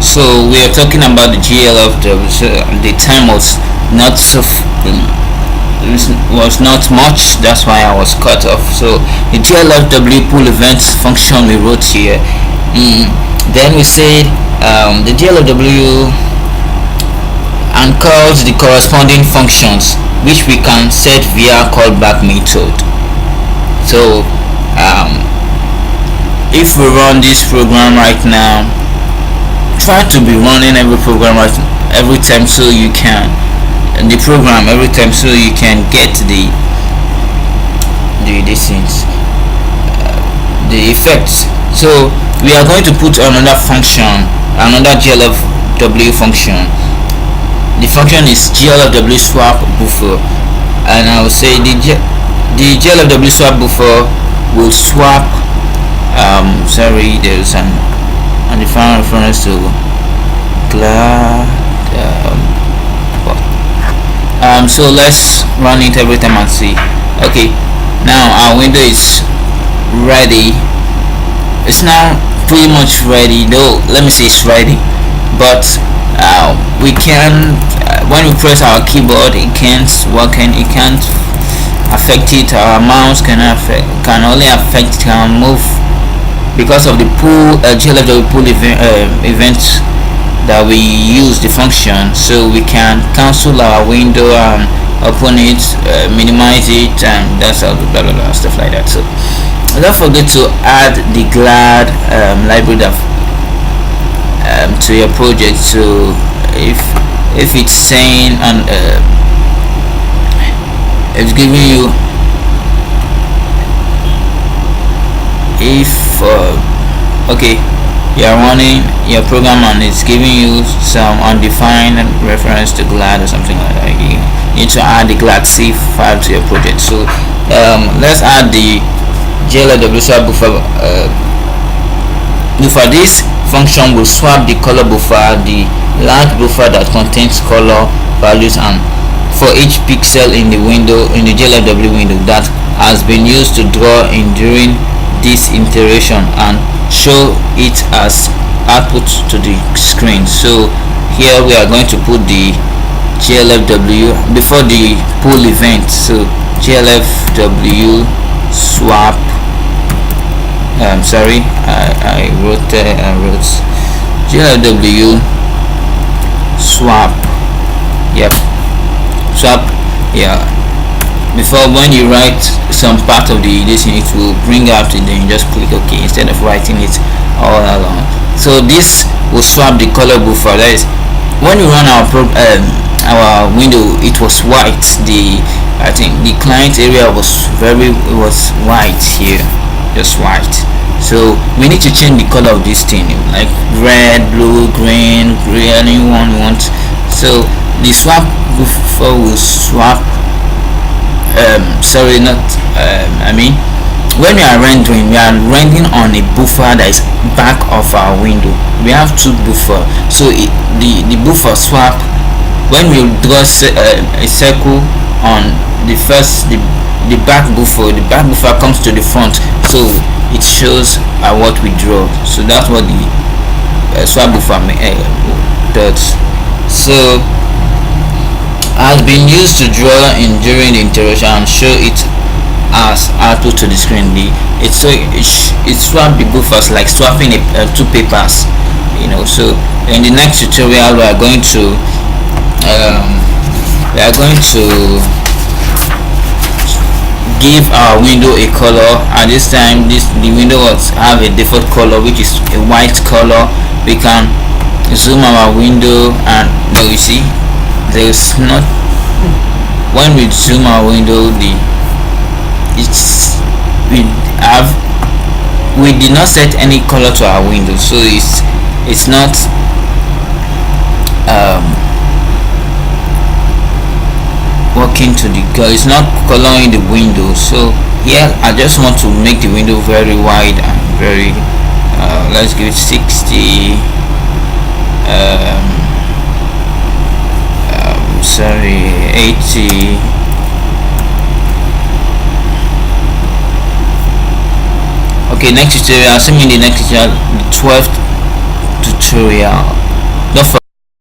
So we are talking about the GLFW. So the time was not was not much, that's why I was cut off. So the GLFW pool events function we wrote here. Then we said the GLFW and calls the corresponding functions which we can set via callback method. So if we run this program right now, try to be running every program every time, so you can the program every time, so you can get the effects. So we are going to put another function, another GLFW function. The function is GLFW swap buffer, and I will say the GLFW swap buffer will swap sorry, there's an undefined reference to glad so let's run it every time and see. Okay, now our window is ready. It's now pretty much ready, though let me say it's ready, but we can when we press our keyboard it can't work, and it can't affect it. Our mouse can only affect, can move because of the pool GLFW pool events that we use the function. So we can cancel our window and open it, minimize it, and that's all, blah blah blah, stuff like that. So don't forget to add the glad library to your project. So if it's saying and it's giving you, if okay, you are running your program and it's giving you some undefined reference to glad or something like that, you need to add the glad C file to your project. So let's add the GLFW swap buffer. For this function will swap the color buffer, the large buffer that contains color values, and for each pixel in the window, in the GLFW window, that has been used to draw in during this iteration, and show it as output to the screen. So here we are going to put the GLFW before the pool event. So GLFW swap, sorry, I wrote GLFW swap, yep, swap, yeah. Before, when you write some part of this, it will bring out, and then you just click OK instead of writing it all along. So this will swap the color buffer. That is, when you run our window, it was white. I think the client area was white here, just white. So we need to change the color of this thing, like red, blue, green, gray, anyone we want. So the swap buffer will swap. Sorry, not I mean, when we are rendering on a buffer that is back of our window. We have two buffer, so the buffer swap, when we draw a circle on the back buffer, the back buffer comes to the front, so it shows what we draw. So that's what the swap buffer does. So has been used to draw in during the iteration and show it as output to the screen. It swap the buffers like swapping two papers, So in the next tutorial we are going to give our window a color. At this time, the window will have a default color, which is a white color. We can zoom our window, and now you see there's not, when we zoom our window, we did not set any color to our window, so it's not working to the color, it's not coloring the window. So here I just want to make the window very wide and very let's give it 60, sorry, 80. Okay, next tutorial, assuming the next tutorial, the 12th tutorial,